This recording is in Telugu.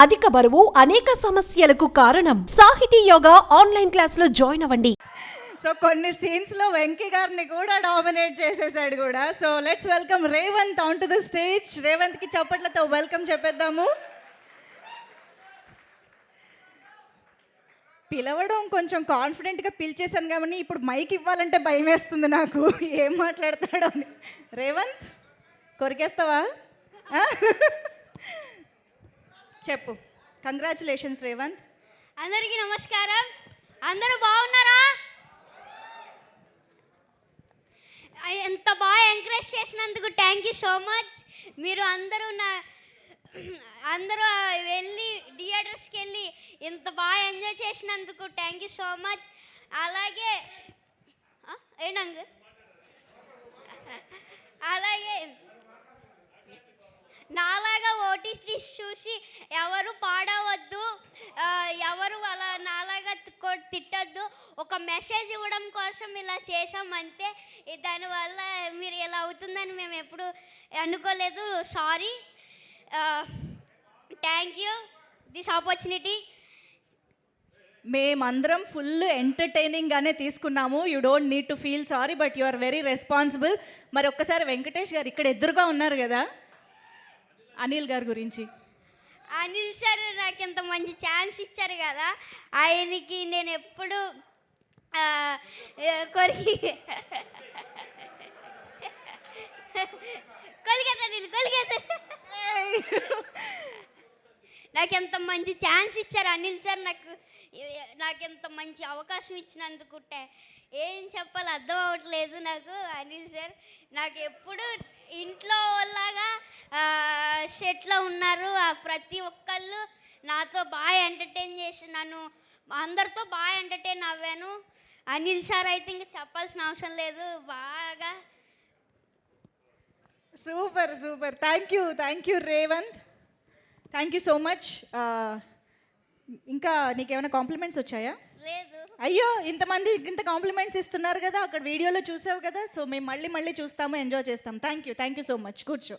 అధిక బరువు అనేక సమస్యలకు కారణం. సాహితీ యోగా ఆన్లైన్ క్లాస్ లో జాయిన్ అవ్వండి. సో కొన్ని సీన్స్లో వెంకీ గారిని కూడా డామినేట్ చేసేసాడు కూడా. So let's welcome Revanth on to the stage. రేవంత్కి చప్పట్లతో వెల్కమ్ చెప్పేద్దాము. పిలవడం కొంచెం కాన్ఫిడెంట్గా పిలిచేశాను కానీ ఇప్పుడు మైక్ ఇవ్వాలంటే భయం వేస్తుంది నాకు, ఏం మాట్లాడతాడో అని. రేవంత్ కొరికేస్తావా? చెప్పు. కంగ్రాచులేషన్స్ రేవంత్. అందరికీ నమస్కారం. అందరూ బాగున్నారా? ఎంత బాగా ఎంకరేజ్ చేసినందుకు థ్యాంక్ యూ సో మచ్. మీరు అందరూ వెళ్ళి థియేటర్స్కి వెళ్ళి ఇంత బాగా ఎంజాయ్ చేసినందుకు థ్యాంక్ యూ సో మచ్. అలాగే ఏంటంగ్ అలాగే నాలాగా ఓటీటీ చూసి ఎవరు పాడవద్దు, ఎవరు అలా నాలాగా తిట్టద్దు. ఒక మెసేజ్ ఇవ్వడం కోసం ఇలా చేసామంతే. దానివల్ల మీరు ఇలా అవుతుందని మేము ఎప్పుడు అనుకోలేదు. Sorry. Thank you this opportunity. మేమందరం ఫుల్ ఎంటర్టైనింగ్గానే తీసుకున్నాము. You don't need to feel sorry, but you are very responsible. మరి ఒక్కసారి వెంకటేష్ గారు ఇక్కడ ఎదురుగా ఉన్నారు కదా, అనిల్ గారి గురించి. అనిల్ సార్ నాకు ఇంత మంచి ఛాన్స్ ఇచ్చారు కదా, ఆయనకి నేను ఎప్పుడు నాకు ఎంత మంచి ఛాన్స్ ఇచ్చారు అనిల్ సార్. నాకు ఎంత మంచి అవకాశం ఇచ్చినందుకు ఏం చెప్పాలో అర్థం అవ్వట్లేదు నాకు. అనిల్ సార్ నాకు ఎప్పుడు ఇంట్లో లాగా సెట్లో ఉన్నారు. ప్రతి ఒక్కళ్ళు నాతో బాగా ఎంటర్టైన్ చేసి నన్ను అందరితో బాగా ఎంటర్టైన్ అవ్వాను. అనిల్ సార్ అయితే ఇంకా చెప్పాల్సిన అవసరం లేదు. బాగా super super. Thank you Revanth. Thank you so much. ఇంకా నీకేమైనా కాంప్లిమెంట్స్ వచ్చాయా? లేదు. అయ్యో, ఇంతమంది ఇంత కాంప్లిమెంట్స్ ఇస్తున్నారు కదా, అక్కడ వీడియోలో చూసావు కదా. సో మేము మళ్ళీ చూస్తాము, ఎంజాయ్ చేస్తాం. Thank you so much. కూర్చో.